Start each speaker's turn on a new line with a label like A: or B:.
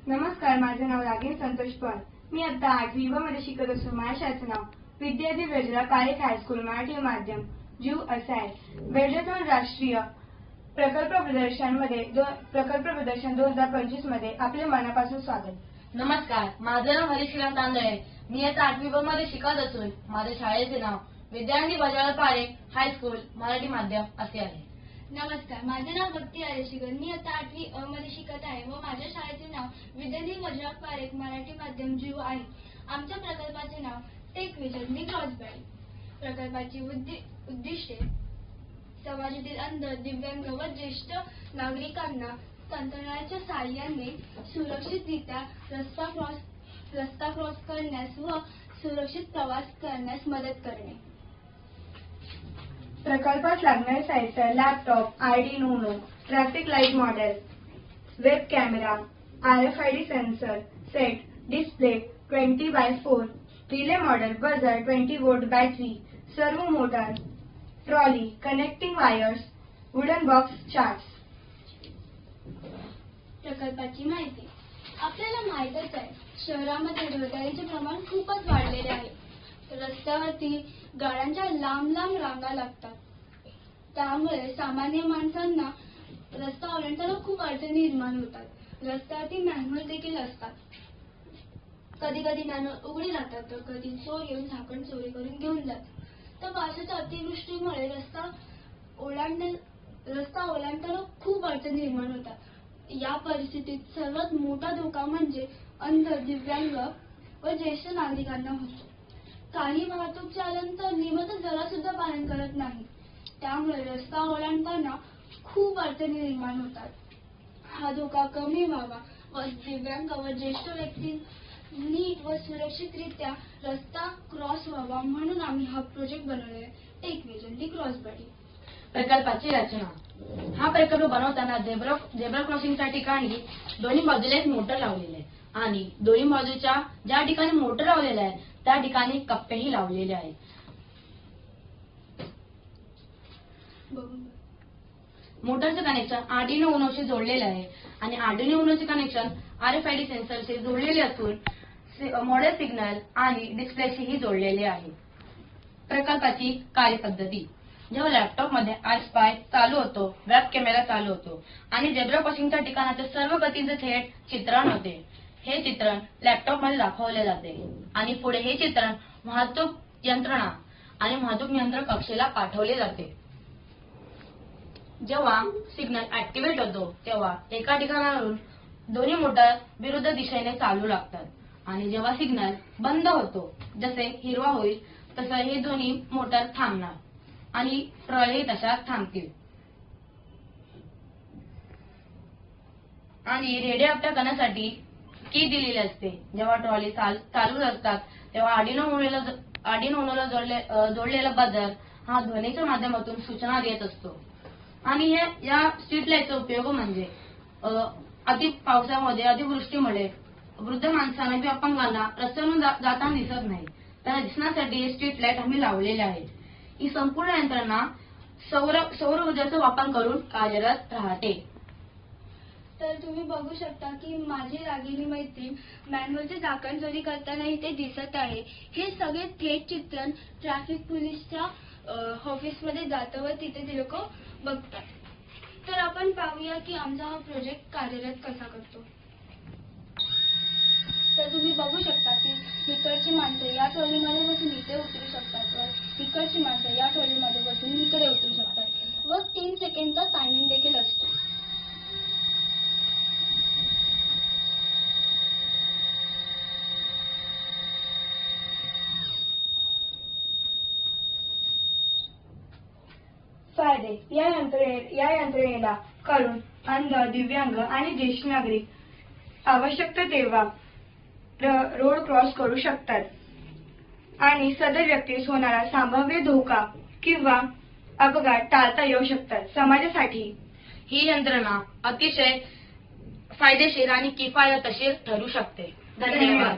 A: नमस्कार, माझे नाव रागिनी संतोष पाल. मी आता 8वी व मध्ये शिकत असून माझ्या शाळेचे नाव विद्यार्थी बेर्जेला कार्यक हायस्कूल मराठी माध्यम जीव असे आहे. बेर्जेतून राष्ट्रीय प्रकल्प प्रदर्शन 2025 मध्ये आपले मनापासून स्वागत.
B: नमस्कार, माझे नाव हरिश्रीराम तांदळे. मी आता 8वी ब मध्ये शिकत असून माझ्या शाळेचे नाव विद्यार्थी बेर्जेला कार्यक हायस्कूल मराठी माध्यम असे आहे.
C: नमस्कार, माझे नाव भक्ती आरेशीकर. मी आता 8वी अ मध्ये शिकत आहे व माझ्या शाळेचे नाव विद्यार्थी बेर्जेला कार्यक मराठी माध्यम जीव आहे. आमच्या प्रकल्पाचे नाव टेक विजन दी क्रॉसबॅरी. प्रकल्पाची उद्दिष्टे समाजातील अंध, दिव्यांग व ज्येष्ठ नागरिकांना तंत्रज्ञानाच्या साहाय्याने सुरक्षितरित्या रस्ता क्रॉस करण्यास व सुरक्षित प्रवास करण्यास मदत करणे.
A: प्रकल्पात लागणारे साहित्य: laptop, Arduino Uno, traffic light model, web camera, RFID sensor set, display 20x4, relay model, buzzer, 20 volt battery, servo motor, trolley, connecting wires, wooden box, charts.
C: प्रकल्पाची माहिती: आपल्याला माहीतच आहे, शहरामध्ये रहदारीचे प्रमाण खूपच वाढलेले आहे. रस्त्यावरती गाड्यांच्या लांब लांब रांगा लागतात. त्यामुळे सामान्य माणसांना रस्ता ओलांडताना खूप अडचणी निर्माण होतात. रस्त्यावरती मॅन्युअल देखील असतात. कधी कधी मॅन्युअल उघडी राहतात तर कधी चोर येऊन झाकण चोरी करून घेऊन जातात. तर पावसाच्या अतिवृष्टीमुळे रस्ता ओलांडताना खूप अडचणी निर्माण होतात. या परिस्थितीत सर्वात मोठा धोका म्हणजे अंध, दिव्यांग व ज्येष्ठ नागरिकांना होतो. काही वाहतूक चालक तर नियमाचं जरा सुद्धा पालन करत नाही. त्यामुळे रस्ता ओलांडताना खूप अडचणी निर्माण होतात. हा धोका कमी व्हावा व दिव्यांग व ज्येष्ठ व्यक्तींनी नीट व सुरक्षितरित्या रस्ता क्रॉस व्हावा म्हणून आम्ही हा प्रोजेक्ट बनवलेला आहे, टेक विजन दी क्रॉसबॅरी.
B: प्रकल्पाची रचना: हा प्रकल्प बनवताना झेब्रा क्रॉसिंगच्या ठिकाणी दोन्ही बाजूला एक मोटर लावलेले आहे आणि दोन्ही बाजूच्या ज्या ठिकाणी मोटर लावलेला आहे त्या ठिकाणी कप्पेही लावलेले आहेत. मोटरचे कनेक्शन आर्डिनो उनोशी जोडलेले आहे आणि आर्डिनो उनोचे कनेक्शन RFID सेन्सरशी जोडलेले असून मॉडेल सिग्नल आणि डिस्प्लेशीही जोडलेले आहे. प्रकल्पाची कार्यपद्धती: जेव्हा लॅपटॉप मध्ये iSpy चालू होतो, वेब कॅमेरा चालू होतो आणि झेब्रा क्रॉसिंगच्या ठिकाणाचे सर्व गतीचे थेट चित्रण होते. हे चित्रण लॅपटॉप मध्ये दाखवले जाते आणि पुढे हे चित्रण वाहतूक यंत्रणा आणि वाहतूक नियंत्रण कक्षेला पाठवले जाते. जेव्हा सिग्नल ऍक्टिव्हेट होतो तेव्हा एका ठिकाणावरून दोन्ही मोटर विरुद्ध दिशेने चालू लागतात आणि जेव्हा सिग्नल बंद होतो, जसे हिरवा होईल तसं हे दोन्ही मोटर थांबणार आणि ट्रॉली तशाच थांबतील. आणि रेडिओ अटॅक करण्यासाठी की दिलेली असते. जेव्हा ट्रॉली चालू असतात तेव्हा आर्डिनो उनोला जोडलेला बझर हा ध्वनीच्या माध्यमातून सूचना देत असतो. आणि या स्ट्रीट लाईटचा उपयोग म्हणजे अति पावसामध्ये अतिवृष्टीमुळे वृद्ध माणसांना किंवा अपंगांना रस्त्यावरून जाताना दिसत नाही, त्यांना दिसण्यासाठी स्ट्रीट लाईट आम्ही लावलेले आहेत. ही संपूर्ण यंत्रणा सौर ऊर्जेचा वापर करून कार्यरत राहते.
C: तर तुम्ही बघू शकता की माझी रागिनी मैत्रीण मॅन्युअलचे झाकण चोरी करताना इथे दिसत आहे. हे सगळे थेट चित्रण ट्रॅफिक पोलीसच्या ऑफिसमध्ये जातं व तिथे ते लोक बघतात. तर आपण पाहूया की आमचा हा प्रोजेक्ट कार्यरत कसा करतो. तर तुम्ही बघू शकता की इकडची माणसं या ट्रॉलीमध्ये बसून इथे उतरू शकतात व इकडची माणसं या ट्रॉलीमध्ये बसून इकडे उतरू शकतात व 3 सेकंडचा टायमिंग देखील असतो.
A: फायदे: या यंत्रणेला करून अंध, दिव्यांग आणि ज्येष्ठ नागरिक आवश्यकता तेव्हा रोड क्रॉस करू शकतात आणि सदर व्यक्तीस होणारा संभाव्य धोका किंवा अपघात टाळता येऊ शकतात. समाजासाठी
B: ही यंत्रणा अतिशय फायदेशीर आणि किफायतशीर ठरू शकते. धन्यवाद.